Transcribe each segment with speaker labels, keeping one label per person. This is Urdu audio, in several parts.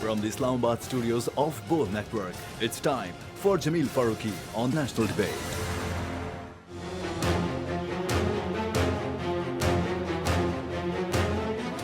Speaker 1: From the Islamabad studios of Bol Network, it's time for Jameel Farooqi on National Debate.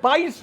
Speaker 2: 22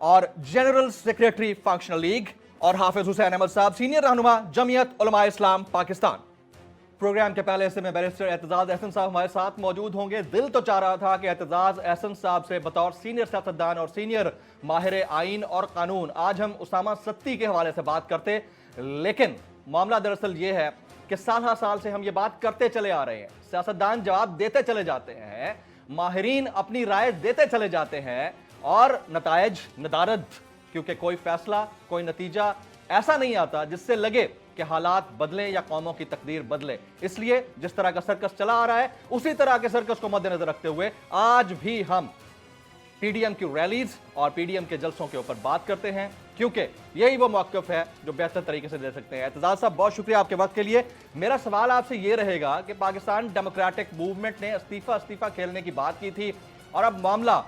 Speaker 2: اور جنرل سیکریٹری فنکشنل لیگ، اور حافظ حسین احمد صاحب سینئر رہنما جمعیت علماء اسلام پاکستان۔ پروگرام کے پہلے حصے میں بیرسٹر اعتزاز احسن صاحب ہمارے ساتھ موجود ہوں گے۔ دل تو چاہ رہا تھا کہ اعتزاز احسن صاحب سے بطور سینئر سیاستدان اور سینئر ماہر آئین اور قانون آج ہم اسامہ ستی کے حوالے سے بات کرتے، لیکن معاملہ دراصل یہ ہے کہ سال ہر سال سے ہم یہ بات کرتے چلے آ رہے ہیں، سیاستدان جواب دیتے چلے جاتے ہیں، ماہرین اپنی رائے دیتے چلے جاتے ہیں، اور نتائج ندارد، کیونکہ کوئی فیصلہ، کوئی نتیجہ ایسا نہیں آتا جس سے لگے کہ حالات بدلیں یا قوموں کی تقدیر بدلے۔ اس لیے جس طرح کا سرکس چلا آ رہا ہے اسی طرح کے سرکس کو مد نظر رکھتے ہوئے آج بھی ہم پی ڈی ایم کی ریلیز اور پی ڈی ایم کے جلسوں کے اوپر بات کرتے ہیں، کیونکہ یہی وہ موقف ہے جو بہتر طریقے سے دے سکتے ہیں۔ اعتزاز صاحب بہت شکریہ آپ کے وقت کے لیے۔ میرا سوال آپ سے یہ رہے گا کہ پاکستان ڈیموکریٹک موومنٹ نے استعفیٰ کھیلنے کی بات کی تھی، اور اب معاملہ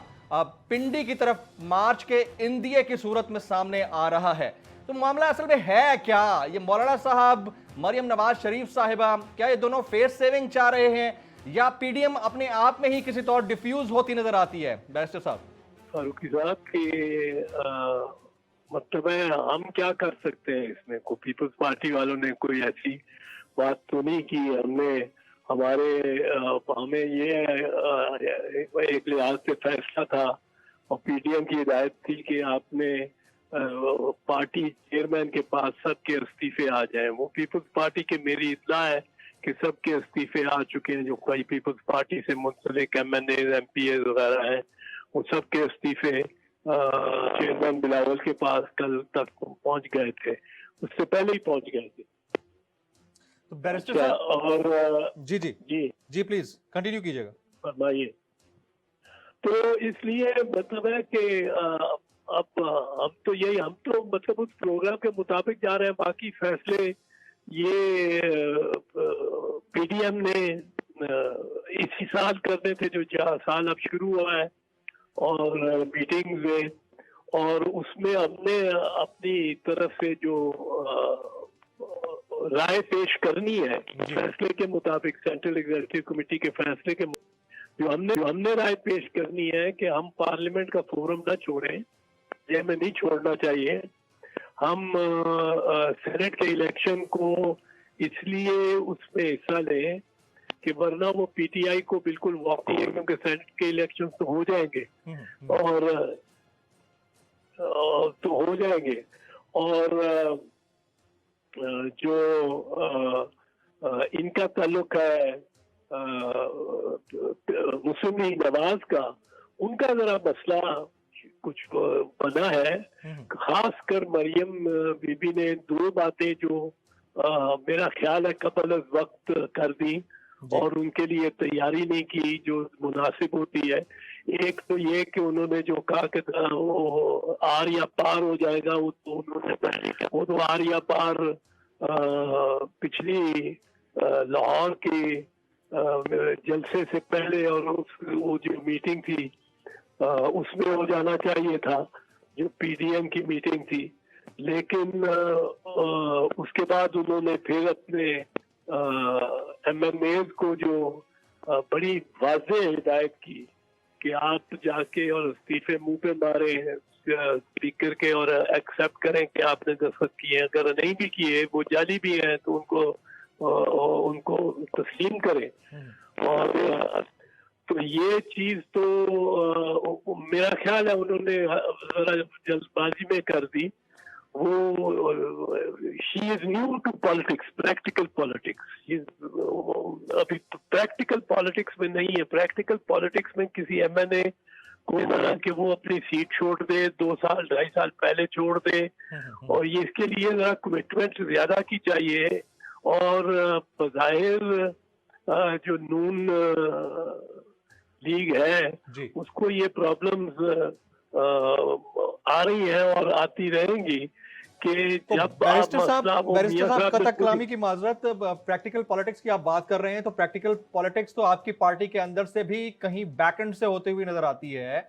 Speaker 2: پنڈی کی طرف مارچ کے اندیے کی صورت میں سامنے آ رہا ہے، تو معاملہ اصل میں ہے کیا؟ یہ مولانا صاحب، مریم نواز شریف صاحبہ، کیا یہ دونوں فیس سیونگ چاہ رہے ہیں، یا پی ڈی ایم اپنے آپ میں ہی کسی طور ڈیفیوز ہوتی نظر آتی ہے؟ بیرسٹر صاحب۔
Speaker 3: فاروقی صاحب کی مطلب ہے ہم کیا کر سکتے ہیں اس میں؟ کوئی پیپلز پارٹی والوں نے کوئی ایسی بات تو نہیں کی، ہمیں یہ ایک لحاظ سے فیصلہ تھا اور پی ڈی ایم کی ہدایت تھی کہ آپ نے پارٹی چیئرمین کے پاس سب کے استعفے آ جائیں۔ وہ پیپلز پارٹی کے میری اطلاع ہے کہ سب کے استعفے آ چکے ہیں، جو کئی پیپلز پارٹی سے منسلک M N A M P A وغیرہ ہیں، وہ سب کے استعفے چیئرمین بلاول کے پاس کل تک پہنچ گئے تھے، اس سے پہلے ہی پہنچ گئے تھے۔
Speaker 2: تو بیرسٹر صاحب
Speaker 3: اور
Speaker 2: جی پلیز کنٹینیو کیجئے گا،
Speaker 3: فرمائیے۔ تو اس لیے مطلب ہے کہ اب ہم تو مطلب اس پروگرام کے مطابق جا رہے ہیں، باقی فیصلے یہ پی ڈی ایم نے اسی سال کرنے تھے، جو سال اب شروع ہوا ہے، اور میٹنگز میں، اور اس میں ہم نے اپنی طرف سے جو رائے پیش کرنی ہے فیصلے کے مطابق، سینٹرل ایگزیکٹو کمیٹی کے فیصلے کے جو ہم نے رائے پیش کرنی ہے کہ ہم پارلیمنٹ کا فورم نہ چھوڑیں، یہ ہمیں نہیں چھوڑنا چاہیے۔ ہم سینٹ کے الیکشن کو اس لیے اس میں حصہ لیں کہ ورنہ وہ پی ٹی آئی کو بالکل واقعی ہے، کیونکہ سینٹ کے الیکشن تو ہو جائیں گے اور جو ان کا تعلق ہے مسلم لیگ نواز کا، ان کا ذرا مسئلہ کچھ بنا ہے، خاص کر مریم بی بی نے دو باتیں جو میرا خیال ہے قبل از وقت کر دی اور ان کے لیے تیاری نہیں کی جو مناسب ہوتی ہے۔ ایک تو یہ کہ انہوں نے جو کہا کہ وہ آر یا پار ہو جائے گا، وہ تو انہوں نے پہلے وہ تو آر یا پار پچھلی لاہور کے جلسے سے پہلے اور وہ جو میٹنگ تھی اس میں ہو جانا چاہیے تھا، جو پی ڈی ایم کی میٹنگ تھی، لیکن اس کے بعد انہوں نے پھر اپنے ایم این ایز کو جو بڑی واضح ہدایت کی کہ آپ جا کے اور استعفے منہ پہ مارے اسپیکر کے اور ایکسپٹ کریں کہ آپ نے دستخط کیے، اگر نہیں بھی کیے، وہ جعلی بھی ہیں تو ان کو تسلیم کریں۔ اور تو یہ چیز تو میرا خیال ہے انہوں نے ذرا جلد بازی میں کر دی۔ وہ she is new to politics, practical politics, ابھی پریکٹیکل پالیٹکس میں نہیں ہے۔ پریکٹیکل پالیٹکس میں کسی ایم این اے کو کہ وہ اپنی سیٹ چھوڑ دے، 2 سال 2.5 سال پہلے چھوڑ دے، اور یہ اس کے لیے ذرا کمٹمنٹ زیادہ کی چاہیے، اور بظاہر جو نون لیگ ہے اس کو یہ پرابلمز آ رہی ہیں اور آتی رہیں گی کہ جب
Speaker 2: بیرسٹر صاحب قطع کلامی کی معذرت، پریکٹیکل پالیٹکس کی آپ بات کر رہے ہیں، تو پریکٹیکل پالیٹکس تو آپ کی پارٹی کے اندر سے بھی کہیں بیک اینڈ سے ہوتے ہوئی نظر آتی ہے۔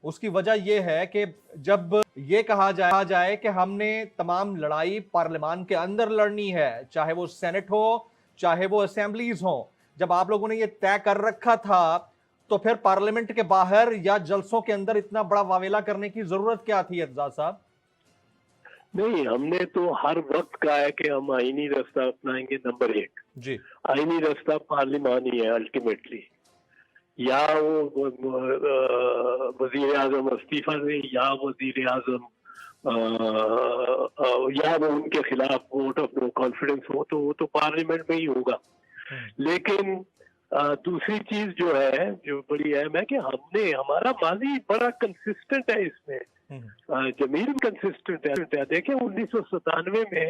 Speaker 2: اس کی وجہ یہ ہے کہ جب یہ کہا جائے کہ ہم نے تمام لڑائی پارلیمان کے اندر لڑنی ہے، چاہے وہ سینٹ ہو چاہے وہ اسمبلیز ہوں، جب آپ لوگوں نے یہ طے کر رکھا تھا تو پھر پارلیمنٹ کے باہر یا جلسوں کے اندر اتنا بڑا واویلا کرنے کی ضرورت کیا تھی اعتزاز صاحب؟
Speaker 3: نہیں، ہم نے تو ہر وقت کہا ہے کہ ہم آئینی راستہ اپنائیں گے. نمبر 1
Speaker 2: جی،
Speaker 3: آئینی راستہ پارلیمان ہی ہے الٹیمیٹلی. یا وہ وزیر اعظم استعفیٰ دیں یا وزیر اعظم یا وہ ان کے خلاف ووٹ آف نو کانفیڈنس ہو تو وہ تو پارلیمنٹ میں ہی ہوگا. لیکن دوسری چیز جو ہے جو بڑی اہم ہے کہ ہمارا ماضی بڑا کنسسٹنٹ ہے اس میں. جمیل کنسسٹنٹ ہے. دیکھیں 1997 میں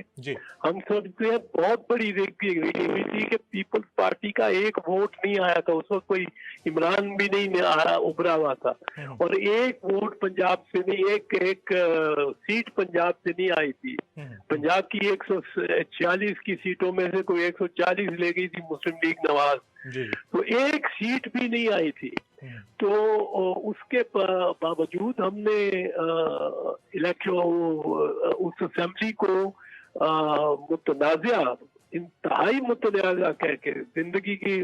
Speaker 3: ہم سب سے بہت بڑی ہوئی تھی کہ پیپلز پارٹی کا ایک ووٹ نہیں آیا تھا. اس وقت کوئی عمران بھی نہیں ابھرا ہوا تھا اور ایک ووٹ پنجاب سے نہیں، ایک سیٹ پنجاب سے نہیں آئی تھی. پنجاب کی 146 کی سیٹوں میں سے کوئی 140 لے گئی تھی مسلم لیگ نواز، تو ایک سیٹ بھی نہیں آئی تھی. تو اس کے باوجود ہم نے اس اسمبلی کو متنازع، انتہائی متنازع کہہ کے، زندگی کی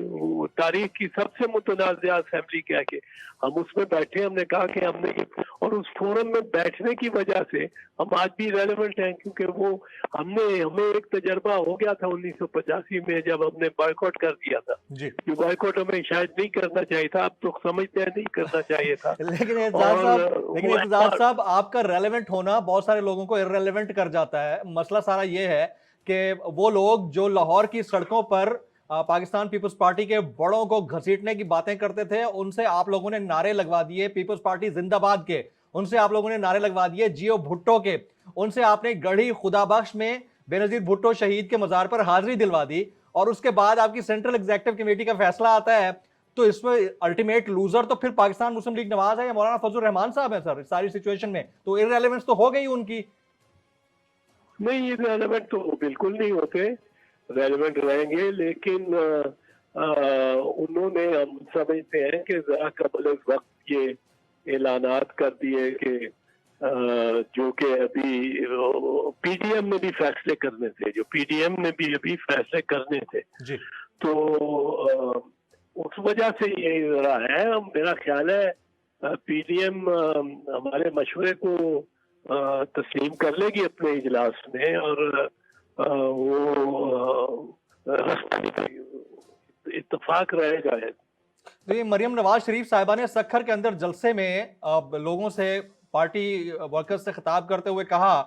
Speaker 3: تاریخ کی سب سے متنازع اسمبلی کہہ کے ہم اس میں بیٹھے. ہم نے کہا کہ ہم نے، اور اس فورم میں بیٹھنے کی وجہ سے ہم آج بھی ریلیونٹ ہیں، کیونکہ وہ ہمیں ایک تجربہ ہو گیا تھا 1985 میں جب ہم نے بائیکاٹ کر دیا تھا. جو بائیکاٹ ہمیں شاید نہیں کرنا چاہیے تھا، اب تو سمجھتے ہیں نہیں کرنا چاہیے تھا.
Speaker 2: لیکن اعتزاز صاحب آپ کا ریلیونٹ ہونا بہت سارے لوگوں کو ارریلیونٹ کر جاتا ہے. مسئلہ سارا یہ ہے کہ وہ لوگ جو لاہور کی سڑکوں پر پاکستان پیپلز پارٹی کے بڑوں کو گھسیٹنے کی باتیں کرتے تھے، ان سے آپ لوگوں نے نعرے لگوا دیے پیپلز پارٹی زندہ باد کے، ان سے آپ لوگوں نے نعرے لگوا دیے جیو بھٹو کے، ان سے آپ نے گڑھی خدا بخش میں بے نظیر بھٹو شہید کے مزار پر حاضری دلوا دی، اور اس کے بعد آپ کی سینٹرل ایگزیکٹو کمیٹی کا فیصلہ آتا ہے تو اس میں الٹیمیٹ لوزر تو پھر پاکستان مسلم لیگ نواز ہے یا مولانا فضل الرحمان صاحب ہیں. سر ساری سچویشن میں تو ارریلیونس تو ہو گئی ان کی.
Speaker 3: نہیں، یہ ریلیونٹ تو بالکل نہیں ہوتے، ریلیونٹ رہیں گے، لیکن انہوں نے، ہم سمجھتے ہیں کہ ذرا قبل وقت یہ اعلانات کر دیے کہ جو کہ ابھی پی ڈی ایم میں بھی فیصلے کرنے تھے تو اس وجہ سے یہ ذرا ہے. میرا خیال ہے پی ڈی ایم ہمارے مشورے کو تسلیم کر لے گی اپنے اجلاس میں، اور وہ اتفاق رہے گا.
Speaker 2: تو مریم نواز شریف صاحبہ نے سکھر کے اندر جلسے میں لوگوں سے، پارٹی ورکرز سے خطاب کرتے ہوئے کہا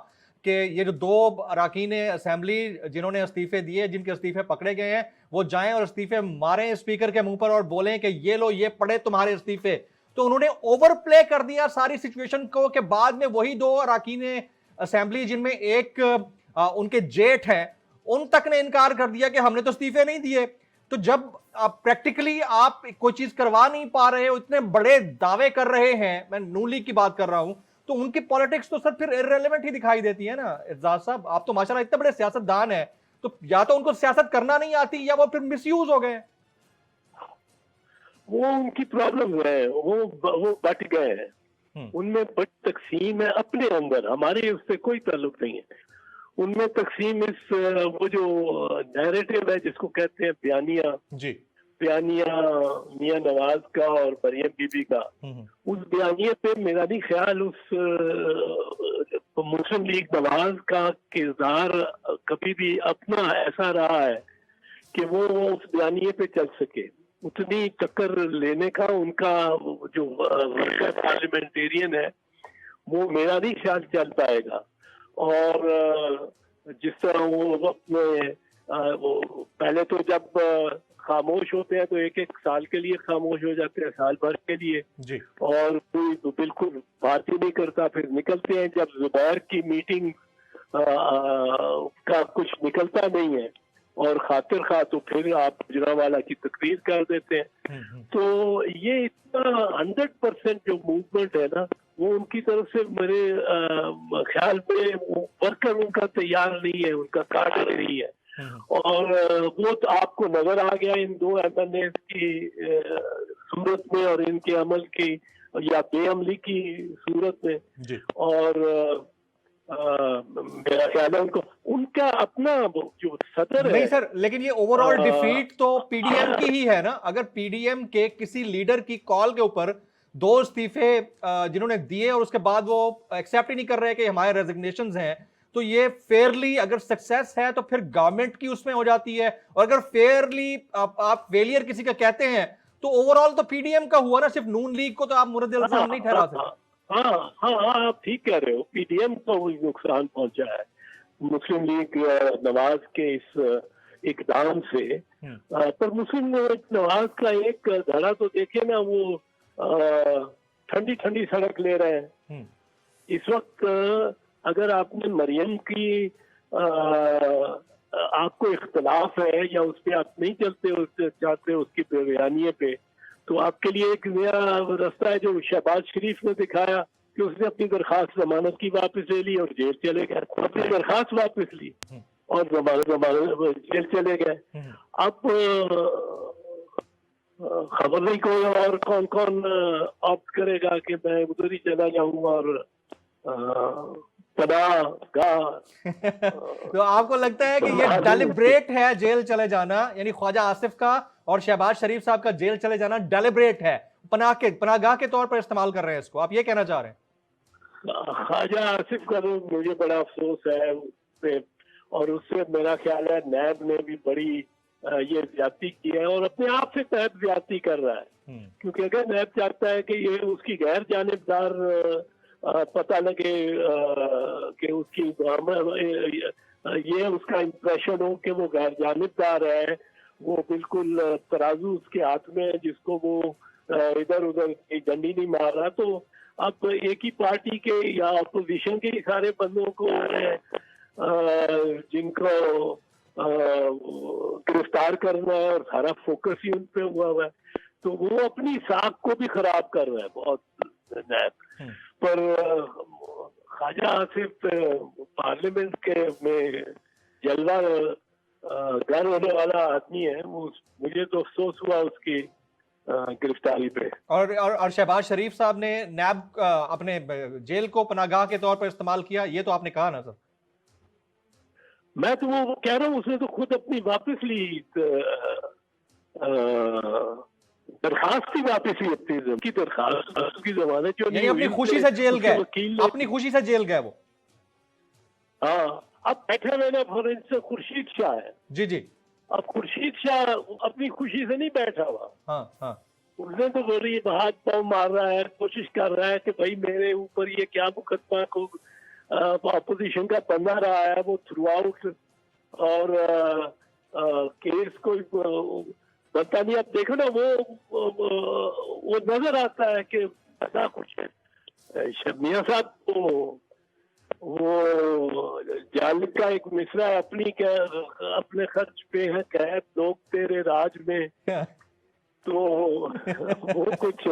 Speaker 2: کہ یہ جو 2 اراکین اسمبلی جنہوں نے استعفے دیے، جن کے استعفے پکڑے گئے ہیں، وہ جائیں اور استعفے ماریں اسپیکر کے منہ پر اور بولیں کہ یہ لو، یہ پڑے تمہارے استعفے. تو انہوں نے اوور پلے کر دیا ساری سچویشن کو کہ بعد میں وہی 2 اراکین اسمبلی جن میں ایک ان کے جیٹ ہیں، ان تک نے انکار کر دیا کہ ہم نے تو استعفے نہیں دیے. تو جب پریکٹیکلی آپ کوئی چیز کروا نہیں پا رہے ہو، اتنے بڑے دعوے کر رہے ہیں، میں نون لیگ کی بات کر رہا ہوں، تو ان کی پالیٹکس تو سر پھر ارریلیونٹ ہی دکھائی دیتی ہے نا. اعتزاز صاحب آپ تو ماشاءاللہ اتنے بڑے سیاست دان ہیں، تو یا تو ان کو سیاست کرنا نہیں آتی یا وہ پھر مس یوز ہو گئے.
Speaker 3: وہ ان کی پرابلم ہے، وہ بٹ گئے ہیں، ان میں بٹ تقسیم ہے اپنے اندر، ہمارے اس سے کوئی تعلق نہیں ہے. ان میں تقسیم وہ جو نیریٹو ہے جس کو کہتے ہیں بیانیہ میاں نواز کا اور مریم بی بی کا، اس بیانیے پہ میرا نہیں خیال اس مسلم لیگ نواز کا کردار کبھی بھی اپنا ایسا رہا ہے کہ وہ اس بیانیے پہ چل سکے. اتنی ٹکر لینے کا ان کا جو ورکر پارلیمنٹیرین ہے وہ میرا نہیں خیال چل پائے گا. اور جس طرح وہ اپنے پہلے تو جب خاموش ہوتے ہیں تو 1 سال کے لیے خاموش ہو جاتے ہیں، سال بھر کے لیے، اور کوئی بالکل بات ہی نہیں کرتا. پھر نکلتے ہیں جب زبیر کی میٹنگ کا کچھ نکلتا نہیں ہے اور خاطر خواہ تو پھر آپ گجرانوالہ کی تقریر کر دیتے ہیں. تو یہ اتنا 100% جو موومنٹ ہے نا، وہ ان کی طرف سے میرے خیال میں ورکر ان کا تیار نہیں ہے، ان کا کارڈر نہیں ہے. اور وہ تو آپ کو نظر آ گیا ان 2 MNA کی صورت میں اور ان کے عمل کی یا بے عملی کی صورت میں. اور میرا خیال ہے ان کا اپنا جو صدر ہے.
Speaker 2: نہیں سر، لیکن یہ اوور آل ڈیفیٹ تو پی ڈی ایم کی ہی ہے نا. اگر پی ڈی ایم کے کسی لیڈر کی کال کے اوپر 2 استعفے جنہوں نے دیے اور اس کے بعد وہ ایکسیپٹ ہی نہیں کر رہے کہ ہمارے ریزگنیشنز ہیں، تو یہ فیئرلی اگر سکسیس ہے تو پھر گورنمنٹ کی اس میں ہو جاتی ہے. اور اگر فیئرلی آپ فیلئر کسی کا کہتے ہیں تو اوور آل تو پی ڈی ایم کا ہوا نا. صرف نون لیگ کو تو آپ مورد الزام نہیں ٹھہرا سکتے.
Speaker 3: ہاں آپ ٹھیک کہہ رہے ہو. پی ڈی ایم کو نقصان پہنچا ہے مسلم لیگ نواز کے اس اقدام سے. پر مسلم لیگ نواز کا ایک دھڑا تو دیکھیں نا، وہ ٹھنڈی ٹھنڈی سڑک لے رہے ہیں اس وقت. اگر آپ نے مریم کی آپ کو اختلاف ہے یا اس پہ آپ نہیں چاہتے اس کی بیانیے پہ، تو آپ کے لیے ایک نیا راستہ ہے جو شہباز شریف نے دکھایا کہ اس نے اپنی درخواست ضمانت کی واپس لے لی اور جیل چلے گئے. اپنی درخواست واپس لی اور جیل چلے گئے. اب خبر نہیں کوئی اور کون آپٹ کرے گا کہ میں ادھر ہی چلا جاؤں اور پناہ گاہ.
Speaker 2: تو آپ کو لگتا ہے کہ یہ ڈیلیبریٹ ہے جیل چلے جانا، یعنی خواجہ آصف کا اور شہباز شریف صاحب کا جیل چلے جانا ڈیلیبریٹ ہے، پناہ گاہ کے طور پر استعمال کر رہے ہیں اس کو، آپ یہ کہنا چاہ رہے ہیں؟
Speaker 3: خواجہ آصف کا تو مجھے بڑا افسوس ہے اس پہ، اور اس سے میرا خیال ہے نیب نے بھی بڑی یہ زیادتی کی ہے اور اپنے آپ سے نیب زیادتی کر رہا ہے. کیونکہ اگر نیب چاہتا ہے کہ یہ اس کی غیر جانبدار پتہ لگے کہ اس کی یہ اس کا امپریشن ہو کہ وہ غیر جانبدار ہے، وہ بالکل ترازو اس کے ہاتھ میں ہے جس کو وہ ادھر ادھر ڈنڈی نہیں مار رہا، تو اب ایک ہی پارٹی کے یا اپوزیشن کے ہی سارے بندوں کو جن کو گرفتار کرنا ہے اور سارا فوکس ہی ان پہ ہوا ہے، تو وہ اپنی ساکھ کو بھی خراب کر رہا ہے بہت نیب. پر خواجہ آصف پارلیمنٹ کے میں جلوہ گر ہونے والا آدمی ہے. مجھے تو افسوس ہوا اس کی گرفتاری پہ.
Speaker 2: اور شہباز شریف صاحب نے نیب اپنے جیل کو پناہ گاہ کے طور پر استعمال کیا، یہ تو آپ نے کہا نا سر.
Speaker 3: میں تو وہ کہہ رہا ہوں اس نے تو خود اپنی واپس لی درخواست کی واپس لی، اپنی درخواست کی ضمانت جو
Speaker 2: یعنی اپنی خوشی سے جیل گئے، اپنی خوشی سے جیل گئے وہ.
Speaker 3: ہاں اب بیٹھے ہوئے نا فور انسٹنس خورشید شاہ ہے.
Speaker 2: جی
Speaker 3: اب خورشید شاہ اپنی خوشی سے نہیں بیٹھا ہوا.
Speaker 2: ہاں
Speaker 3: اس نے تو بولی ہاتھ پاؤں مار رہا ہے، کوشش کر رہا ہے کہ بھائی میرے اوپر یہ کیا مقدمہ کو اپوزیشن کا بندہ رہا ہے وہ تھرو آؤٹ، اور کیس کو بنتا نہیں. اب دیکھو نا وہ نظر آتا ہے کہ ایسا کچھ ہے. میاں صاحب کو وہ جال کا ایک مصرع اپنے خرچ پہ ہے قید لوگ تیرے راج میں، تو وہ کچھ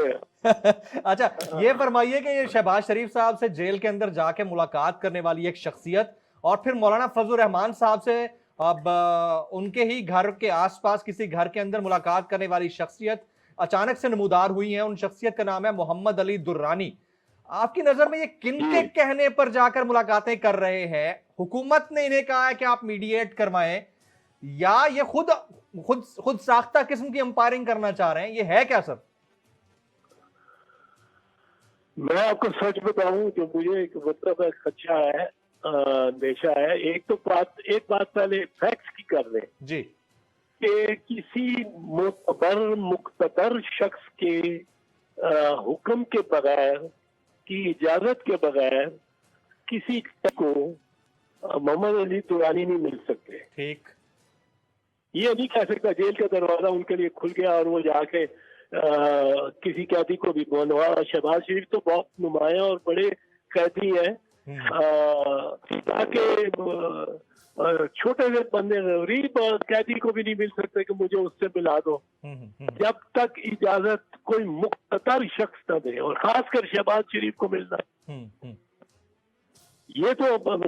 Speaker 2: اچھا یہ فرمائیے کہ یہ شہباز شریف صاحب سے جیل کے اندر جا کے ملاقات کرنے والی ایک شخصیت اور پھر مولانا فضل الرحمان صاحب سے اب ان کے ہی گھر کے آس پاس کسی گھر کے اندر ملاقات کرنے والی شخصیت اچانک سے نمودار ہوئی ہیں. ان شخصیت کا نام ہے محمد علی درانی. آپ کی نظر میں یہ کن کے کہنے پر جا کر ملاقاتیں کر رہے ہیں؟ حکومت نے انہیں کہا ہے کہ آپ میڈییٹ کروائیں، یا یہ خود ساختہ قسم کی امپائرنگ کرنا چاہ رہے ہیں؟ یہ ہے کیا سر؟
Speaker 3: میں آپ کو سچ بتاؤں جو مجھے ایک مطلب خدشہ ہے، اندیشہ ہے. ایک بات پہلے فیکٹس کی کر لیں
Speaker 2: جی،
Speaker 3: کہ کسی مقتدر شخص کے حکم کے بغیر، کی اجازت کے بغیر کسی کو محمد علی درانی نہیں مل سکتے.
Speaker 2: ٹھیک،
Speaker 3: یہ نہیں کہہ سکتا جیل کا دروازہ ان کے لیے کھل گیا اور وہ جا کے کسی قیدی کو بھی بولوا. شہباز شریف تو بہت نمایاں اور بڑے قیدی ہیں، تاکہ چھوٹے سے بندے غریب قیدی کو بھی نہیں مل سکتے کہ مجھے اس سے ملا دو جب تک اجازت کوئی مقتدر شخص نہ دے، اور خاص کر شہباز شریف کو ملنا. یہ تو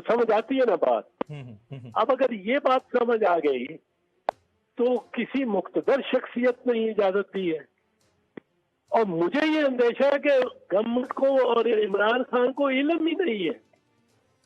Speaker 3: سمجھ آتی ہے نا بات. اب اگر یہ بات سمجھ آ گئی تو کسی مقتدر شخصیت نے اجازت دی ہے. اور مجھے یہ اندیشہ ہے کہ گورنمنٹ کو اور عمران خان کو علم ہی نہیں ہے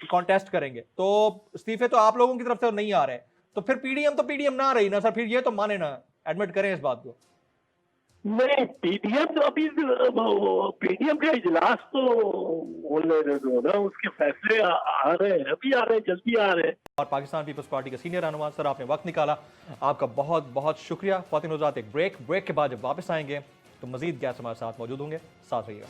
Speaker 2: کانٹیسٹ کریں گے, تو استعفے تو آپ لوگوں کی طرف سے نہیں آ رہے, تو پھر پی ڈی ایم تو پی ڈی ایم نہ رہی نا سر, پھر یہ تو مانے نا, ایڈمٹ کریں اس بات کو.
Speaker 3: نہیں, پی ڈی ایم تو ابھی پی ڈی ایم کا اجلاس تو بولنے دو نا, اس کے فیصلے آ رہے ہیں, ابھی آ رہے ہیں, جلدی آ رہے ہیں.
Speaker 2: اور پاکستان پیپلز پارٹی کے سینئر رہنما سر, آپ نے وقت نکالا, آپ کا بہت بہت شکریہ. خواتین و حضرات, ایک بریک کے بعد جب واپس آئیں گے تو مزید گیسٹ ہمارے ساتھ موجود ہوں گے, ساتھ رہیے گا.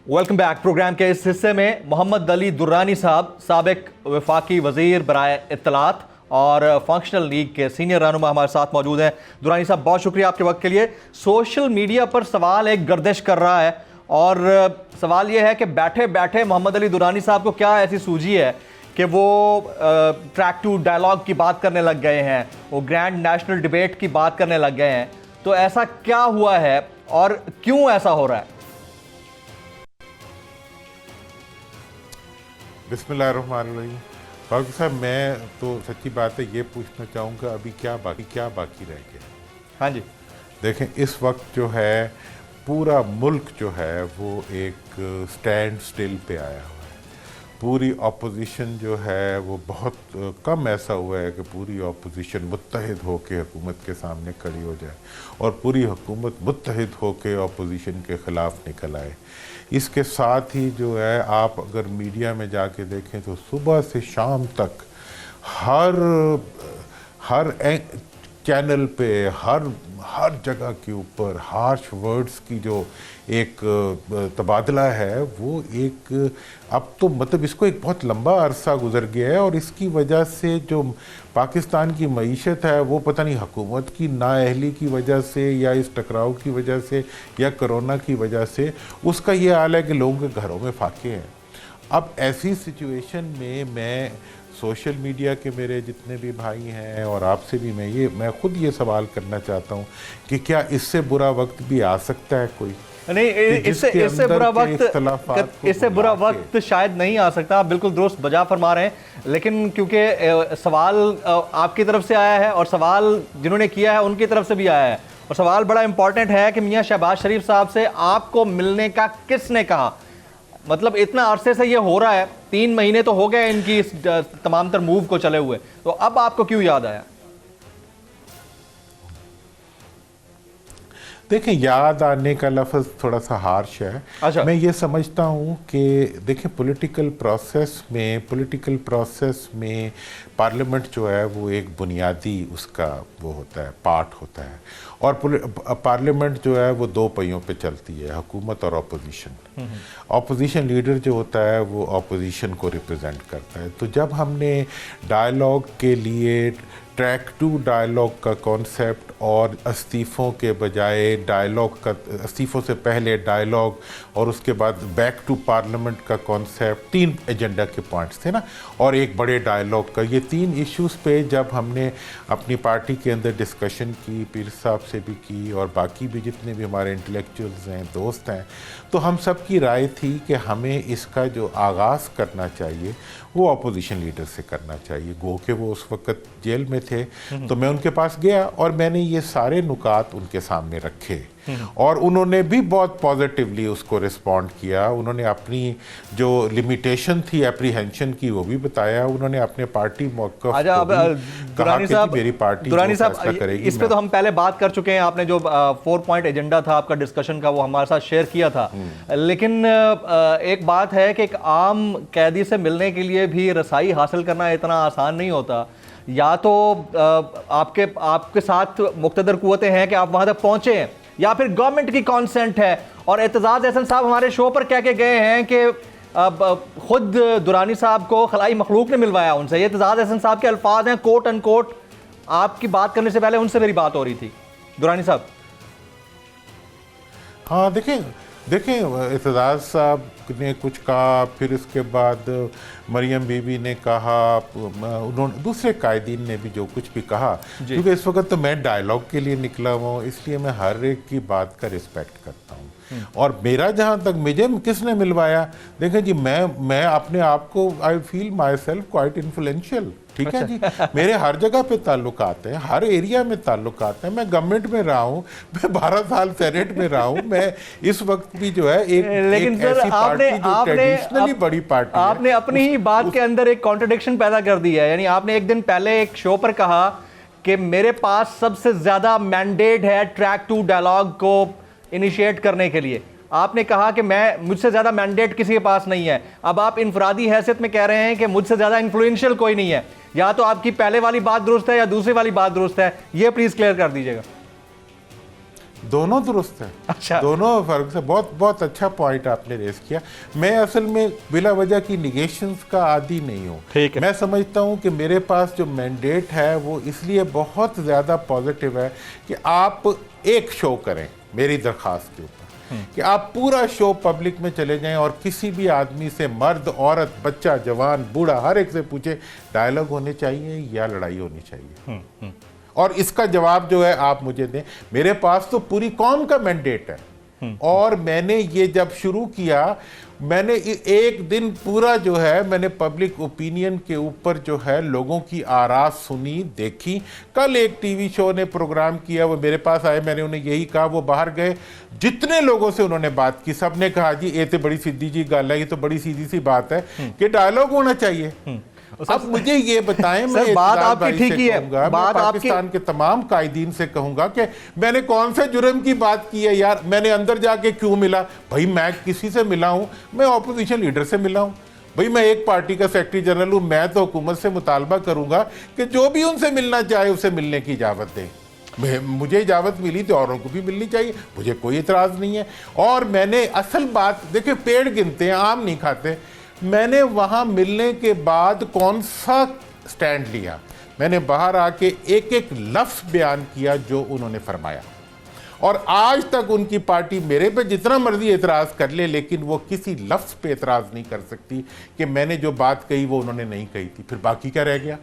Speaker 2: Welcome back. پروگرام کے اس حصے میں محمد علی درانی صاحب, سابق وفاقی وزیر برائے اطلاعات اور فنکشنل لیگ کے سینئر رہنما ہمارے ساتھ موجود ہیں. درانی صاحب, بہت شکریہ آپ کے وقت کے لیے. سوشل میڈیا پر سوال ایک گردش کر رہا ہے, اور سوال یہ ہے کہ بیٹھے بیٹھے محمد علی درانی صاحب کو کیا ایسی سوجی ہے کہ وہ ٹریک ٹو ڈائلاگ کی بات کرنے لگ گئے ہیں, وہ گرینڈ نیشنل ڈیبیٹ کی بات کرنے لگ گئے ہیں. تو ایسا کیا ہوا ہے اور کیوں ایسا ہو رہا ہے؟
Speaker 4: بسم اللہ الرحمن الرحیم. فاروق صاحب, میں تو سچی بات ہے یہ پوچھنا چاہوں گا ابھی کیا باقی رہ گیا.
Speaker 2: ہاں جی,
Speaker 4: دیکھیں اس وقت جو ہے پورا ملک جو ہے وہ ایک سٹینڈ سٹل پہ آیا ہوا ہے. پوری اپوزیشن جو ہے وہ بہت کم ایسا ہوا ہے کہ پوری اپوزیشن متحد ہو کے حکومت کے سامنے کھڑی ہو جائے اور پوری حکومت متحد ہو کے اپوزیشن کے خلاف نکل آئے. اس کے ساتھ ہی جو ہے آپ اگر میڈیا میں جا کے دیکھیں تو صبح سے شام تک ہر چینل پہ ہر جگہ کے اوپر ہارش ورڈز کی جو ایک تبادلہ ہے وہ ایک اب تو مطلب اس کو ایک بہت لمبا عرصہ گزر گیا ہے, اور اس کی وجہ سے جو پاکستان کی معیشت ہے وہ پتہ نہیں حکومت کی نااہلی کی وجہ سے یا اس ٹکراؤ کی وجہ سے یا کرونا کی وجہ سے اس کا یہ حال ہے کہ لوگوں کے گھروں میں فاقے ہیں. اب ایسی سچویشن میں سوشل میڈیا کے میرے جتنے بھی بھائی ہیں اور آپ سے بھی میں خود یہ سوال کرنا چاہتا ہوں کہ کیا اس سے برا وقت بھی آ سکتا ہے کوئی؟
Speaker 2: نہیں, اس سے برا وقت شاید نہیں آ سکتا. آپ بالکل درست بجا فرما رہے ہیں, لیکن کیونکہ سوال آپ کی طرف سے آیا ہے اور سوال جنہوں نے کیا ہے ان کی طرف سے بھی آیا ہے, اور سوال بڑا امپورٹنٹ ہے کہ میاں شہباز شریف صاحب سے آپ کو ملنے کا کس نے کہا؟ مطلب اتنا عرصے سے یہ ہو رہا ہے, 3 مہینے تو ہو گئے ان کی اس تمام تر موو کو چلے ہوئے, تو اب آپ کو کیوں یاد آیا؟
Speaker 4: دیکھیں, یاد آنے کا لفظ تھوڑا سا ہارش ہے. میں یہ سمجھتا ہوں کہ دیکھیں پولیٹیکل پروسیس میں پارلیمنٹ جو ہے وہ ایک بنیادی اس کا وہ ہوتا ہے, پارٹ ہوتا ہے, اور پارلیمنٹ جو ہے وہ 2 پہیوں پہ چلتی ہے, حکومت اور اپوزیشن. اپوزیشن لیڈر جو ہوتا ہے وہ اپوزیشن کو ریپرزینٹ کرتا ہے. تو جب ہم نے ڈائلاگ کے لیے ٹریک ٹو ڈائلاگ کا کانسیپٹ اور استعفوں کے بجائے استعفوں سے پہلے ڈائلاگ اور اس کے بعد بیک ٹو پارلیمنٹ کا کانسیپٹ, 3 ایجنڈا کے پوائنٹس تھے نا, اور ایک بڑے ڈائلاگ کا, یہ 3 ایشوز پہ جب ہم نے اپنی پارٹی کے اندر ڈسکشن کی, پیر صاحب سے بھی کی اور باقی بھی جتنے بھی ہمارے انٹلیکچوئلز ہیں, دوست ہیں, تو ہم سب کی رائے تھی کہ ہمیں اس کا جو آغاز کرنا چاہیے وہ اپوزیشن لیڈر سے کرنا چاہیے. گو کہ وہ اس وقت جیل میں تھے, تو میں ان کے پاس گیا اور میں نے یہ سارے نکات ان کے سامنے رکھے, اور انہوں نے بھی بہت پازیٹیولی اس کو رسپونڈ کیا. انہوں نے اپنی جو لمیٹیشن تھی اپریہنشن کی وہ بھی بتایا, انہوں نے اپنے پارٹی موقف کو بھی کہا کہ میری پارٹی فیصلہ کرے گی.
Speaker 2: اس پہ تو ہم پہلے بات کر چکے ہیں, آپ نے جو 4 پوائنٹ ایجنڈا تھا آپ کا ڈسکشن کا وہ ہمارے ساتھ شیئر کیا تھا, لیکن ایک بات ہے کہ ایک عام قیدی سے ملنے کے لیے بھی رسائی حاصل کرنا اتنا آسان نہیں ہوتا. یا تو آپ کے ساتھ مقتدر قوتیں ہیں کہ آپ وہاں تک پہنچے ہیں, یا پھر گورنمنٹ کی کانسنٹ ہے. اور اعتزاز احسن صاحب ہمارے شو پر کہہ کے گئے ہیں کہ خود درانی صاحب کو خلائی مخلوق نے ملوایا ان سے. یہ اعتزاز احسن صاحب کے الفاظ ہیں, کوٹ ان کوٹ. آپ کی بات کرنے سے پہلے ان سے میری بات ہو رہی تھی. درانی صاحب.
Speaker 4: ہاں دیکھیں, دیکھیں اعتزاز صاحب نے کچھ کہا, پھر اس کے بعد مریم بی بی نے کہا, انہوں نے دوسرے قائدین نے بھی جو کچھ بھی کہا, کیونکہ اس وقت تو میں ڈائیلاگ کے لیے نکلا ہوں, اس لیے میں ہر ایک کی بات کا رسپیکٹ کرتا ہوں. اور میرا جہاں تک مجھے کس نے ملوایا, دیکھیں جی میں اپنے آپ کو آئی فیل مائی سیلف کوائٹ انفلوئنشیل, ٹھیک ہے جی, میرے ہر جگہ پہ تعلقات ہیں, ہر ایریا میں تعلقات ہیں, میں گورنمنٹ میں رہا ہوں, میں 12 سال سینیٹ میں رہا ہوں, میں اس وقت بھی جو ہے ایک ایسی پارٹی جو ٹریڈیشنلی بڑی پارٹی ہے.
Speaker 2: آپ نے اپنی ہی بات کے اندر ایک کانٹرڈکشن پیدا کر دی ہے. یعنی آپ نے ایک دن پہلے ایک شو پر کہا کہ میرے پاس سب سے زیادہ مینڈیٹ ہے ٹریک 2 ڈائیلاگ کو انیشیٹ کرنے کے لیے. آپ نے کہا کہ مجھ سے زیادہ مینڈیٹ کسی کے پاس نہیں ہے. اب آپ انفرادی حیثیت میں کہہ رہے ہیں کہ مجھ سے زیادہ انفلوئنشل کوئی نہیں ہے. یا تو آپ کی پہلے والی بات درست ہے یا دوسری والی بات درست ہے, یہ پلیز کلیئر کر دیجیے گا.
Speaker 4: دونوں درست ہیں.
Speaker 2: اچھا,
Speaker 4: دونوں فرق سے بہت اچھا پوائنٹ آپ نے ریز کیا. میں اصل میں بلا وجہ کی نیگیشنز کا عادی نہیں ہوں. میں سمجھتا ہوں کہ میرے پاس جو مینڈیٹ ہے وہ اس لیے بہت زیادہ پازیٹیو ہے کہ آپ ایک شو کریں میری درخواست کے اوپر, کہ آپ پورا شو پبلک میں چلے جائیں اور کسی بھی آدمی سے, مرد عورت بچہ جوان بوڑھا, ہر ایک سے پوچھیں ڈائیلاگ ہونے چاہیے یا لڑائی ہونی چاہیے, اور اس کا جواب جو ہے آپ مجھے دیں. میرے پاس تو پوری قوم کا مینڈیٹ ہے, اور میں نے یہ جب شروع کیا, میں نے ایک دن پورا جو ہے میں نے پبلک اوپینین کے اوپر جو ہے لوگوں کی آراء سنی, دیکھی. کل ایک ٹی وی شو نے پروگرام کیا, وہ میرے پاس آئے, میں نے انہیں یہی کہا, وہ باہر گئے, جتنے لوگوں سے انہوں نے بات کی سب نے کہا جی یہ تو بڑی سیدھی جی گل ہے, یہ تو بڑی سیدھی سی بات ہے کہ ڈائیلاگ ہونا چاہیے. اب مجھے یہ بتائیں, میں
Speaker 2: بات آپ کی ٹھیک ہی ہے,
Speaker 4: میں پاکستان کے تمام قائدین سے کہوں گا کہ میں نے کون سے جرم کی بات کی ہے یار, میں نے اندر جا کے کیوں ملا بھائی, میں کسی سے ملا ہوں, میں اپوزیشن لیڈر سے ملا ہوں بھائی, میں ایک پارٹی کا سیکرٹری جنرل ہوں, میں تو حکومت سے مطالبہ کروں گا کہ جو بھی ان سے ملنا چاہے اسے ملنے کی اجازت دیں. مجھے اجازت ملی تو اوروں کو بھی ملنی چاہیے, مجھے کوئی اعتراض نہیں ہے. اور میں نے اصل بات دیکھیں, پیڑ گنتے ہیں آم نہیں کھاتے. میں نے وہاں ملنے کے بعد کون سا سٹینڈ لیا, میں نے باہر آ کے ایک ایک لفظ بیان کیا جو انہوں نے فرمایا, اور آج تک ان کی پارٹی میرے پہ جتنا مرضی اعتراض کر لے لیکن وہ کسی لفظ پہ اعتراض نہیں کر سکتی کہ میں نے جو بات کہی وہ انہوں نے نہیں کہی تھی. پھر باقی کیا رہ گیا؟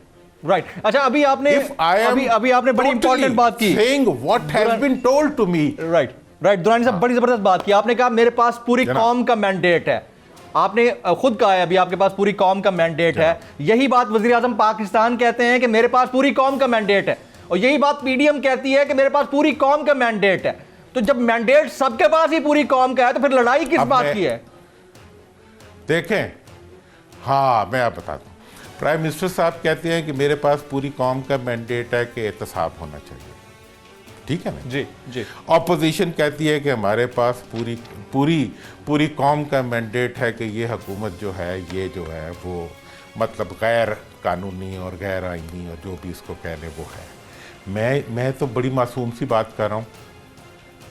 Speaker 2: رائٹ. اچھا, ابھی آپ نے بڑی امپورٹنٹ بات کی,
Speaker 4: saying what has been told to me.
Speaker 2: Right Durrani صاحب, بڑی زبردست بات کی. آپ نے کہا میرے پاس پوری قوم کا مینڈیٹ ہے. آپ نے خود کہا ہے ابھی آپ کے پاس پوری قوم کا مینڈیٹ ہے. یہی بات وزیر اعظم پاکستان کہتے ہیں کہ میرے پاس پوری قوم کا مینڈیٹ ہے, اور یہی بات پی ڈی ایم کہتی ہے کہ میرے پاس پوری قوم کا مینڈیٹ ہے. تو جب مینڈیٹ سب کے پاس ہی پوری قوم کا ہے تو پھر لڑائی کس بات کی ہے؟
Speaker 4: دیکھیں, ہاں میں آپ بتاتا ہوں. پرائم منسٹر صاحب کہتے ہیں کہ میرے پاس پوری قوم کا مینڈیٹ ہے کہ احتساب ہونا چاہیے, ٹھیک ہے نا جی. اپوزیشن کہتی ہے کہ ہمارے پاس پوری قوم کا مینڈیٹ ہے کہ یہ حکومت جو ہے یہ جو ہے وہ مطلب غیر قانونی اور غیر آئینی اور جو بھی اس کو کہہ لیں وہ ہے. میں تو بڑی معصوم سی بات کر رہا ہوں.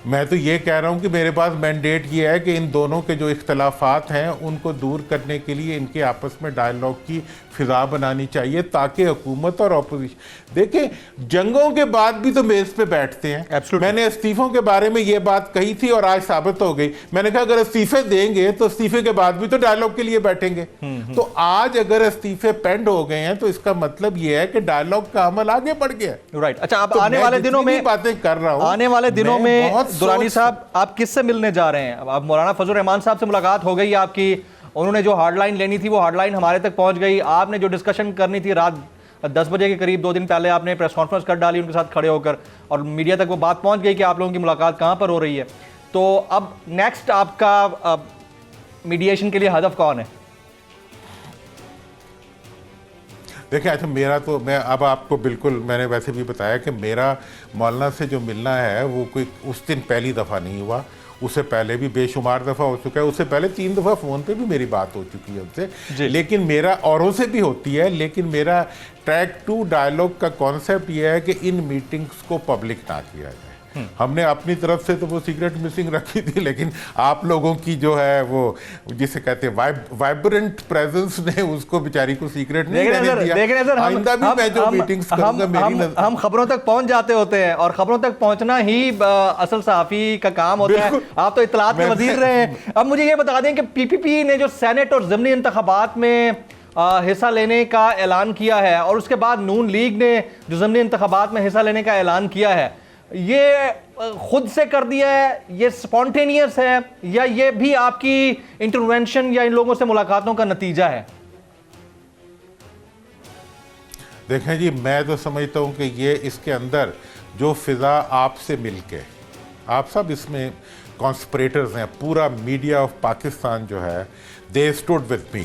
Speaker 4: میں تو یہ کہہ رہا ہوں کہ میرے پاس مینڈیٹ یہ ہے کہ ان دونوں کے جو اختلافات ہیں ان کو دور کرنے کے لیے ان کے آپس میں ڈائیلاگ کی فضا بنانی چاہیے تاکہ حکومت اور اپوزیشن دیکھیں جنگوں کے بعد بھی تو میز پہ بیٹھتے ہیں. میں نے استعفوں کے بارے میں یہ بات کہی تھی اور آج ثابت ہو گئی. میں نے کہا اگر استعفے دیں گے تو استعفے کے بعد بھی تو ڈائیلاگ کے لیے بیٹھیں گے. تو آج اگر استعفے پینڈ ہو گئے ہیں تو اس کا مطلب یہ ہے کہ ڈائیلاگ کا عمل آگے بڑھ گیا.
Speaker 2: رائٹ. اچھا, اب آنے والے دنوں میں
Speaker 4: باتیں کر رہا ہوں,
Speaker 2: آنے والے دنوں میں درانی صاحب آپ کس سے ملنے جا رہے ہیں؟ اب مولانا فضل الرحمان صاحب سے ملاقات ہو گئی آپ کی, انہوں نے جو ہارڈ لائن لینی تھی وہ ہارڈ لائن ہمارے تک پہنچ گئی. آپ نے جو ڈسکشن کرنی تھی رات 10 بجے کے قریب 2 دن پہلے آپ نے پریس کانفرنس کر ڈالی ان کے ساتھ کھڑے ہو کر, اور میڈیا تک وہ بات پہنچ گئی کہ آپ لوگوں کی ملاقات کہاں پر ہو رہی ہے. تو اب نیکسٹ آپ کا میڈیشن کے لیے ہدف کون ہے؟
Speaker 4: دیکھیں, اچھا میرا تو میں اب آپ کو بالکل میں نے ویسے بھی بتایا کہ میرا مولانا سے جو ملنا ہے وہ کوئی اس دن پہلی دفعہ نہیں ہوا, اس سے پہلے بھی بے شمار دفعہ ہو چکا ہے. اس سے پہلے 3 دفعہ فون پہ بھی میری بات ہو چکی ہے ان سے, لیکن میرا اوروں سے بھی ہوتی ہے. لیکن میرا ٹریک 2 ڈائیلاگ کا کانسیپٹ یہ ہے کہ ان میٹنگز کو پبلک نہ کیا جائے. ہم نے اپنی طرف سے تو وہ سیکرٹ مسنگ رکھی تھی، لیکن آپ لوگوں کی جو ہے وہ جسے کہتے ہیں وائبرنٹ پریزنس نے اس کو بیچاری کو سیکرٹ نہیں رہنے دیا۔ آئندہ بھی میں جو میٹنگز کروں گا
Speaker 2: ہم خبروں تک پہنچ جاتے ہوتے ہیں، اور خبروں تک پہنچنا ہی اصل صحافی کا کام ہوتا ہے۔ آپ تو اطلاعات کے وزیر رہے ہیں۔ اب مجھے یہ بتا دیں کہ پی پی پی نے جو سینٹ اور ضمنی انتخابات میں حصہ لینے کا اعلان کیا ہے، اور اس کے بعد نون لیگ نے جو ضمنی انتخابات میں حصہ لینے کا اعلان کیا ہے، یہ خود سے کر دیا ہے، یہ سپونٹینیس ہے، یا یہ بھی آپ کی انٹرونشن یا ان لوگوں سے ملاقاتوں کا نتیجہ ہے؟
Speaker 4: دیکھیں جی، میں تو سمجھتا ہوں کہ یہ اس کے اندر جو فضا آپ سے مل کے، آپ سب اس میں کانسپریٹرز ہیں، پورا میڈیا آف پاکستان جو ہے، they stood with me,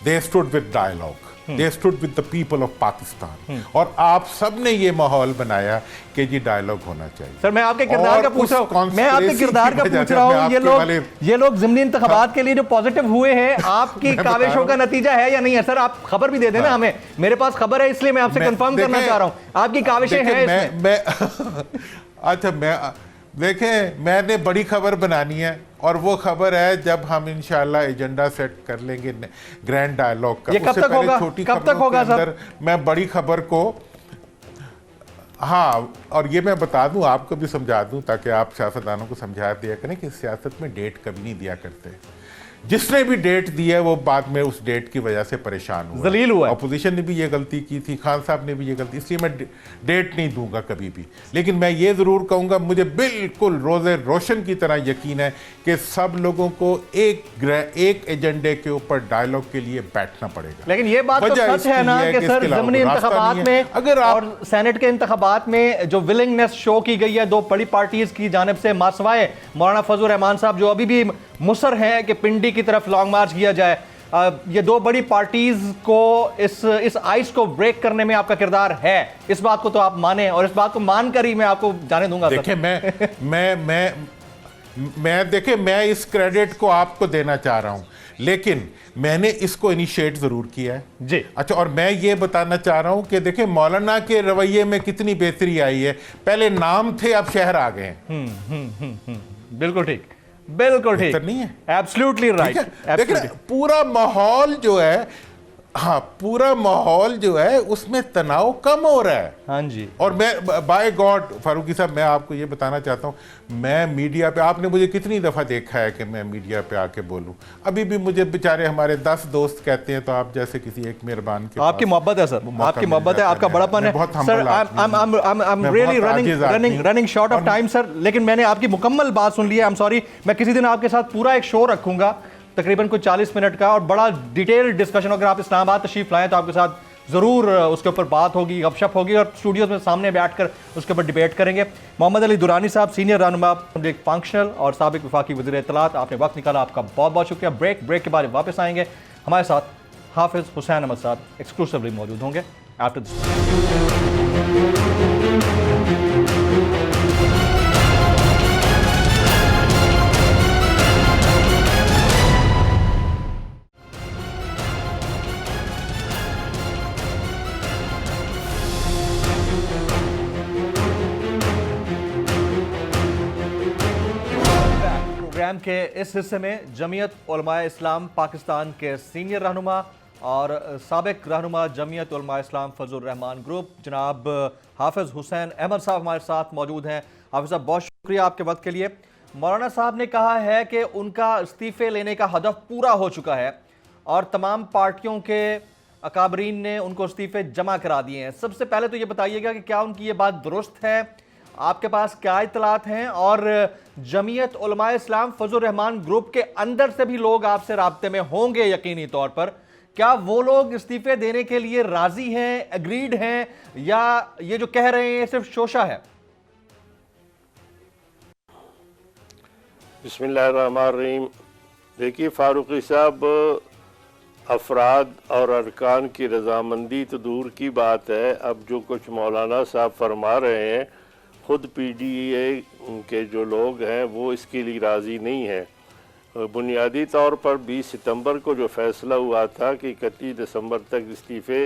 Speaker 4: they stood with dialogue, they stood with the people of Pakistan، اور آپ سب نے یہ ماحول بنایا کہ جی ڈائیلاگ ہونا چاہیے۔
Speaker 2: سر میں آپ کے کردار کا پوچھ رہا ہوں، میں آپ کے کردار کا پوچھ رہا ہوں، یہ لوگ ضمنی انتخابات کے لیے جو پازیٹیو ہوئے ہیں، آپ کی کاوشوں کا نتیجہ ہے یا نہیں ہے؟ سر آپ خبر بھی دے دیں نا ہمیں، میرے پاس خبر ہے اس لیے میں آپ سے کنفرم کرنا چاہ رہا ہوں، آپ کی کاوشیں ہیں اس میں؟
Speaker 4: اچھا، دیکھیں، میں نے بڑی خبر بنانی ہے، اور وہ خبر ہے جب ہم انشاءاللہ ایجنڈا سیٹ کر لیں گے گرینڈ ڈائیلاگ کا۔
Speaker 2: یہ کب تک ہوگا؟ کب تک ہوگا سر؟
Speaker 4: میں بڑی خبر کو، ہاں، اور یہ میں بتا دوں، آپ کو بھی سمجھا دوں تاکہ آپ سیاستدانوں کو سمجھا دیا کریں کہ سیاست میں ڈیٹ کبھی نہیں دیا کرتے۔ جس نے بھی ڈیٹ دی ہے وہ بعد میں اس ڈیٹ کی وجہ سے پریشان ہوا،
Speaker 2: ذلیل ہوا۔
Speaker 4: اپوزیشن نے بھی یہ غلطی کی تھی، خان صاحب نے بھی یہ غلطی، اس لیے میں ڈیٹ نہیں دوں گا کبھی بھی، لیکن میں یہ ضرور کہوں گا، مجھے بالکل روز روشن کی طرح یقین ہے کہ سب لوگوں کو ایک ایجنڈے کے اوپر ڈائیلاگ کے لیے بیٹھنا پڑے گا۔
Speaker 2: لیکن یہ بات تو سچ ہے نا کہ سر ضمنی انتخابات میں اور سینٹ کے انتخابات میں جو ولنگنس شو کی گئی ہے دو بڑی پارٹیز کی جانب سے، ماسوائے مولانا فضل الرحمان صاحب جو ابھی بھی مصر ہیں کہ پنڈی کی طرف لانگ مارچ کیا جائے، یہ دو بڑی پارٹیز کو اس آئس کو بریک کرنے میں آپ کا کردار ہے، اس بات کو تو آپ مانیں، اور اس بات کو مان کر ہی میں آپ کو جانے دوں گا۔
Speaker 4: دیکھیں، میں اس کریڈٹ کو آپ کو دینا چاہ رہا ہوں، لیکن میں نے اس کو انیشیٹ ضرور کیا ہے
Speaker 2: جی۔
Speaker 4: اچھا، اور میں یہ بتانا چاہ رہا ہوں کہ دیکھیں مولانا کے رویے میں کتنی بہتری آئی ہے، پہلے نام تھے، اب شہر آ گئے ہیں۔
Speaker 2: بالکل ٹھیک، بالکل ٹھیک،
Speaker 4: نہیں ہے؟
Speaker 2: Absolutely right.
Speaker 4: دیکھیں پورا ماحول جو ہے، ہاں، پورا ماحول جو ہے اس میں تناؤ کم ہو رہا ہے۔
Speaker 2: ہاں جی،
Speaker 4: اور میں بائی گاڈ فاروقی صاحب، میں آپ کو یہ بتانا چاہتا ہوں، میں میڈیا پہ، آپ نے مجھے کتنی دفعہ دیکھا ہے کہ میں میڈیا پہ آ کے بولوں، ابھی بھی مجھے بیچارے ہمارے 10 دوست کہتے ہیں تو آپ جیسے کسی ایک مہربان کے،
Speaker 2: آپ کی محبت ہے سر، آپ کی محبت ہے، آپ کا بڑاپن ہے سر۔ I'm really running short of time سر، لیکن میں نے آپ کی مکمل بات سن لی ہے، I'm sorry، میں کسی دن آپ کے ساتھ پورا ایک شو رکھوں گا تقریباً کچھ 40 منٹ کا، اور بڑا ڈیٹیل ڈسکشن، اگر آپ اسلام آباد تشریف لائیں تو آپ کے ساتھ ضرور اس کے اوپر بات ہوگی، گپ شپ ہوگی، اور اسٹوڈیوز میں سامنے بیٹھ کر اس کے اوپر ڈیبیٹ کریں گے۔ محمد علی درانی صاحب، سینئر رہنما فنکشنل اور سابق وفاقی وزیر اطلاعات، آپ نے وقت نکالا، آپ کا بہت بہت شکریہ۔ بریک کے بعد واپس آئیں گے، ہمارے ساتھ حافظ حسین احمد صاحب ایکسکلوسیولی موجود ہوں گے آفٹر دس۔ پروگرام کے اس حصے میں جمعیت علماء اسلام پاکستان کے سینئر رہنما اور سابق رہنما جمعیت علماء اسلام فضل الرحمان گروپ جناب حافظ حسین احمد صاحب ہمارے ساتھ موجود ہیں۔ حافظ صاحب، بہت شکریہ آپ کے وقت کے لیے۔ مولانا صاحب نے کہا ہے کہ ان کا استعفے لینے کا ہدف پورا ہو چکا ہے، اور تمام پارٹیوں کے اکابرین نے ان کو استعفے جمع کرا دیے ہیں۔ سب سے پہلے تو یہ بتائیے گا کہ کیا ان کی یہ بات درست ہے، آپ کے پاس کیا اطلاعات ہیں، اور جمعیت علماء اسلام فضل الرحمان گروپ کے اندر سے بھی لوگ آپ سے رابطے میں ہوں گے یقینی طور پر، کیا وہ لوگ استعفے دینے کے لیے راضی ہیں، اگریڈ ہیں، یا یہ جو کہہ رہے ہیں صرف شوشہ ہے؟
Speaker 5: بسم اللہ الرحمن الرحیم۔ دیکھیے فاروقی صاحب، افراد اور ارکان کی رضامندی تو دور کی بات ہے، اب جو کچھ مولانا صاحب فرما رہے ہیں، خود پی ڈی اے کے جو لوگ ہیں وہ اس کے لیے راضی نہیں ہیں۔ بنیادی طور پر 20 ستمبر کو جو فیصلہ ہوا تھا کہ 31 دسمبر تک استعفے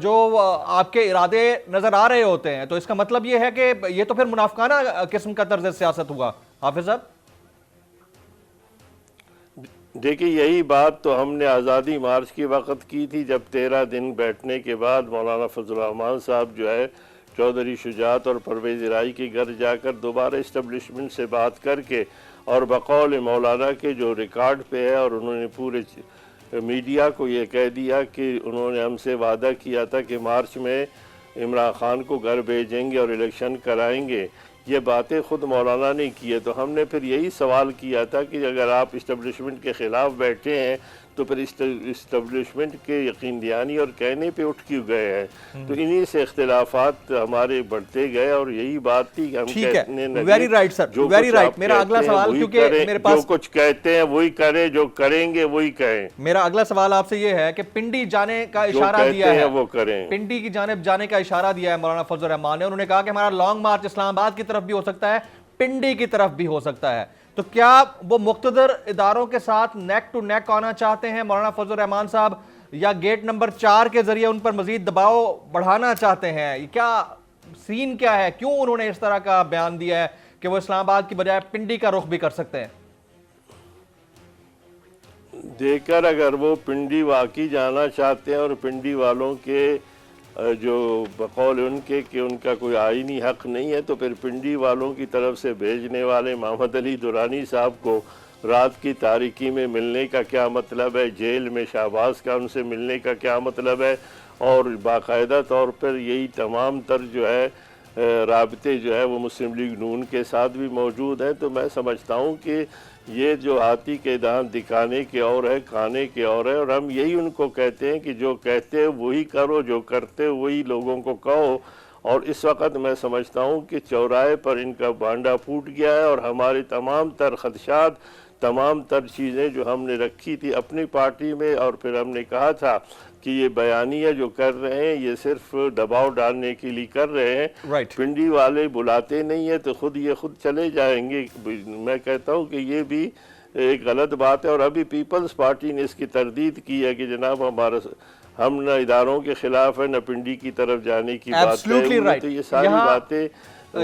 Speaker 2: جو آپ کے ارادے نظر آ رہے ہوتے ہیں، تو اس کا مطلب یہ ہے کہ یہ تو پھر منافقانہ قسم کا طرز سیاست ہوا حافظ صاحب؟
Speaker 5: دیکھیں یہی بات تو ہم نے آزادی مارچ کی وقت کی تھی، جب 13 دن بیٹھنے کے بعد مولانا فضل الرحمان صاحب جو ہے چودھری شجاعت اور پرویز رائی کے گھر جا کر دوبارہ اسٹیبلشمنٹ سے بات کر کے اور بقول مولانا کے جو ریکارڈ پہ ہے، اور انہوں نے پورے میڈیا کو یہ کہہ دیا کہ انہوں نے ہم سے وعدہ کیا تھا کہ مارچ میں عمران خان کو گھر بھیجیں گے اور الیکشن کرائیں گے، یہ باتیں خود مولانا نے کی ہے۔ تو ہم نے پھر یہی سوال کیا تھا کہ اگر آپ اسٹیبلشمنٹ کے خلاف بیٹھے ہیں تو پھر اسٹیبلشمنٹ کے یقین دہانی اور کہنے پہ اٹھ کیوں گئے ہیں؟ تو انہی سے اختلافات ہمارے بڑھتے گئے، اور یہی بات تھی کہ ہم کہنے لگے
Speaker 2: very right sir, very right. میرا اگلا سوال، کیونکہ میرے پاس
Speaker 5: جو کچھ کہتے ہیں وہی کریں، جو کریں گے وہی کہیں۔
Speaker 2: میرا اگلا سوال آپ سے یہ ہے کہ پنڈی جانے کا اشارہ دیا ہے،
Speaker 5: وہ کریں،
Speaker 2: پنڈی کی جانب جانے کا اشارہ دیا ہے مولانا فضل الرحمان نے۔ انہوں نے کہا کہ ہمارا لانگ مارچ اسلام آباد کی طرف بھی ہو سکتا ہے، پنڈی کی طرف بھی ہو سکتا ہے۔ تو کیا وہ مقتدر اداروں کے ساتھ نیک ٹو نیک آنا چاہتے ہیں مولانا فضل الرحمان صاحب، یا گیٹ نمبر 4 کے ذریعے ان پر مزید دباؤ بڑھانا چاہتے ہیں؟ کیا سین کیا ہے؟ کیوں انہوں نے اس طرح کا بیان دیا ہے کہ وہ اسلام آباد کی بجائے پنڈی کا رخ بھی کر سکتے ہیں؟
Speaker 5: دیکھ کر اگر وہ پنڈی واقعی جانا چاہتے ہیں اور پنڈی والوں کے جو بقول ان کے کہ ان کا کوئی آئینی حق نہیں ہے، تو پھر پنڈی والوں کی طرف سے بھیجنے والے محمد علی درانی صاحب کو رات کی تاریکی میں ملنے کا کیا مطلب ہے؟ جیل میں شہباز کا ان سے ملنے کا کیا مطلب ہے؟ اور باقاعدہ طور پر یہی تمام تر جو ہے رابطے جو ہے وہ مسلم لیگ نون کے ساتھ بھی موجود ہیں۔ تو میں سمجھتا ہوں کہ یہ جو ہاتھی کے دانت دکھانے کے اور ہے، کھانے کے اور ہے، اور ہم یہی ان کو کہتے ہیں کہ جو کہتے ہیں وہی کرو، جو کرتے وہی لوگوں کو کہو۔ اور اس وقت میں سمجھتا ہوں کہ چوراہے پر ان کا بانڈا پھوٹ گیا ہے، اور ہمارے تمام تر خدشات، تمام تر چیزیں جو ہم نے رکھی تھی اپنی پارٹی میں، اور پھر ہم نے کہا تھا کہ یہ بیانیہ جو کر رہے ہیں یہ صرف دباؤ ڈالنے کے لیے کر رہے ہیں، پنڈی والے بلاتے نہیں ہیں تو خود چلے جائیں گے۔ میں کہتا ہوں کہ یہ بھی ایک غلط بات ہے، اور ابھی پیپلز پارٹی نے اس کی تردید کی ہے کہ جناب ہم نہ اداروں کے خلاف ہیں، نہ پنڈی کی طرف جانے کی بات ہے۔ تو یہ ساری باتیں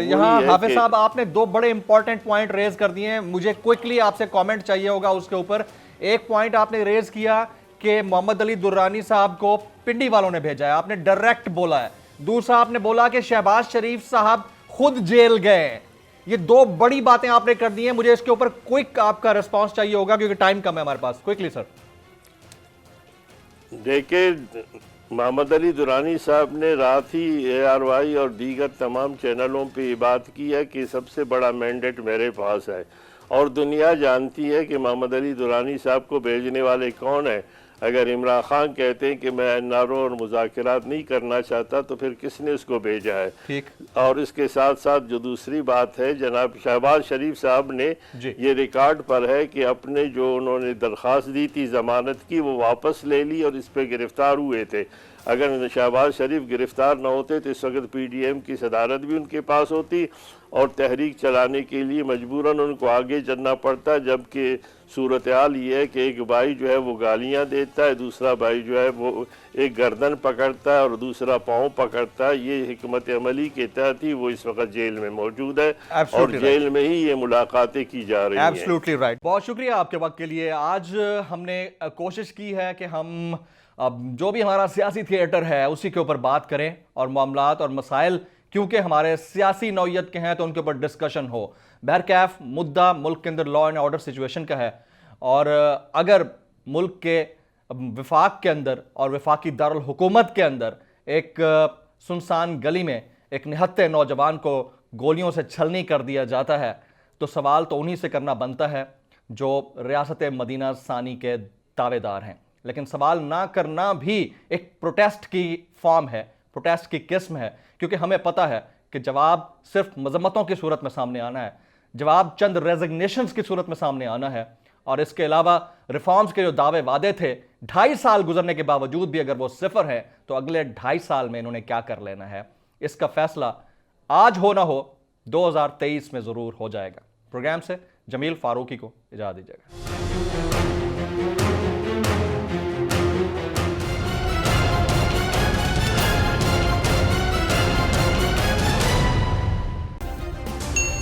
Speaker 2: یہاں حافظ صاحب آپ نے دو بڑے امپورٹنٹ پوائنٹ ریز کر دیے ہیں، مجھے کوئکلی آپ سے کامنٹ چاہیے ہوگا اس کے اوپر۔ ایک پوائنٹ آپ نے ریز کیا کہ محمد علی درانی صاحب کو پنڈی والوں نے بھیجا ہے، آپ نے ڈائریکٹ بولا ہے۔ دوسرا آپ نے بولا کہ شہباز شریف صاحب خود جیل گئے ہیں۔ یہ دو بڑی باتیں آپ نے کر دی ہیں، مجھے اس کے اوپر کوئک آپ کا ریسپانس چاہیے ہوگا کیونکہ ٹائم کم ہے ہمارے پاس۔ کوئکلی سر۔
Speaker 5: دیکھیں محمد علی درانی صاحب نے رات ہی ARY اور دیگر تمام چینلوں پہ یہ بات کی ہے کہ سب سے بڑا مینڈیٹ میرے پاس ہے، اور دنیا جانتی ہے کہ محمد علی درانی صاحب کو بھیجنے والے کون ہیں۔ اگر عمران خان کہتے ہیں کہ میں NRO اور مذاکرات نہیں کرنا چاہتا تو پھر کس نے اس کو بھیجا ہے؟ اور اس کے ساتھ ساتھ جو دوسری بات ہے، جناب شہباز شریف صاحب نے یہ ریکارڈ پر ہے کہ اپنے جو انہوں نے درخواست دی تھی ضمانت کی وہ واپس لے لی اور اس پہ گرفتار ہوئے تھے۔ اگر شہباز شریف گرفتار نہ ہوتے تو اس وقت PDM کی صدارت بھی ان کے پاس ہوتی اور تحریک چلانے کے لیے مجبوراً ان کو آگے چلنا پڑتا، جبکہ صورتحال یہ ہے کہ ایک بھائی جو ہے وہ گالیاں دیتا ہے، دوسرا بھائی جو ہے وہ ایک گردن پکڑتا ہے اور دوسرا پاؤں پکڑتا ہے۔ یہ حکمت عملی کے تحت ہی وہ اس وقت جیل میں موجود ہے اور جیل میں ہی یہ ملاقاتیں کی جا رہی ہیں۔
Speaker 2: Absolutely right. بہت شکریہ آپ کے وقت کے لیے۔ آج ہم نے کوشش کی ہے کہ ہم جو بھی ہمارا سیاسی تھیٹر ہے اسی کے اوپر بات کریں اور معاملات اور مسائل کیونکہ ہمارے سیاسی نوعیت کے ہیں تو ان کے اوپر ڈسکشن ہو۔ بہرکیف مدعا ملک کے اندر لا اینڈ آرڈر سچویشن کا ہے، اور اگر ملک کے وفاق کے اندر اور وفاقی دارالحکومت کے اندر ایک سنسان گلی میں ایک نہتے نوجوان کو گولیوں سے چھلنی کر دیا جاتا ہے تو سوال تو انہی سے کرنا بنتا ہے جو ریاست مدینہ ثانی کے دعوے دار ہیں، لیکن سوال نہ کرنا بھی ایک پروٹیسٹ کی فارم ہے، پروٹیسٹ کی قسم ہے، کیونکہ ہمیں پتہ ہے کہ جواب صرف مذمتوں کی صورت میں سامنے آنا ہے، جواب چند ریزگنیشنز کی صورت میں سامنے آنا ہے، اور اس کے علاوہ ریفارمز کے جو دعوے وعدے تھے 2.5 سال گزرنے کے باوجود بھی اگر وہ صفر ہے تو اگلے 2.5 سال میں انہوں نے کیا کر لینا ہے، اس کا فیصلہ آج ہو نہ ہو 2023 میں ضرور ہو جائے گا۔ پروگرام سے جمیل فاروقی کو اجازت دیجیے گا۔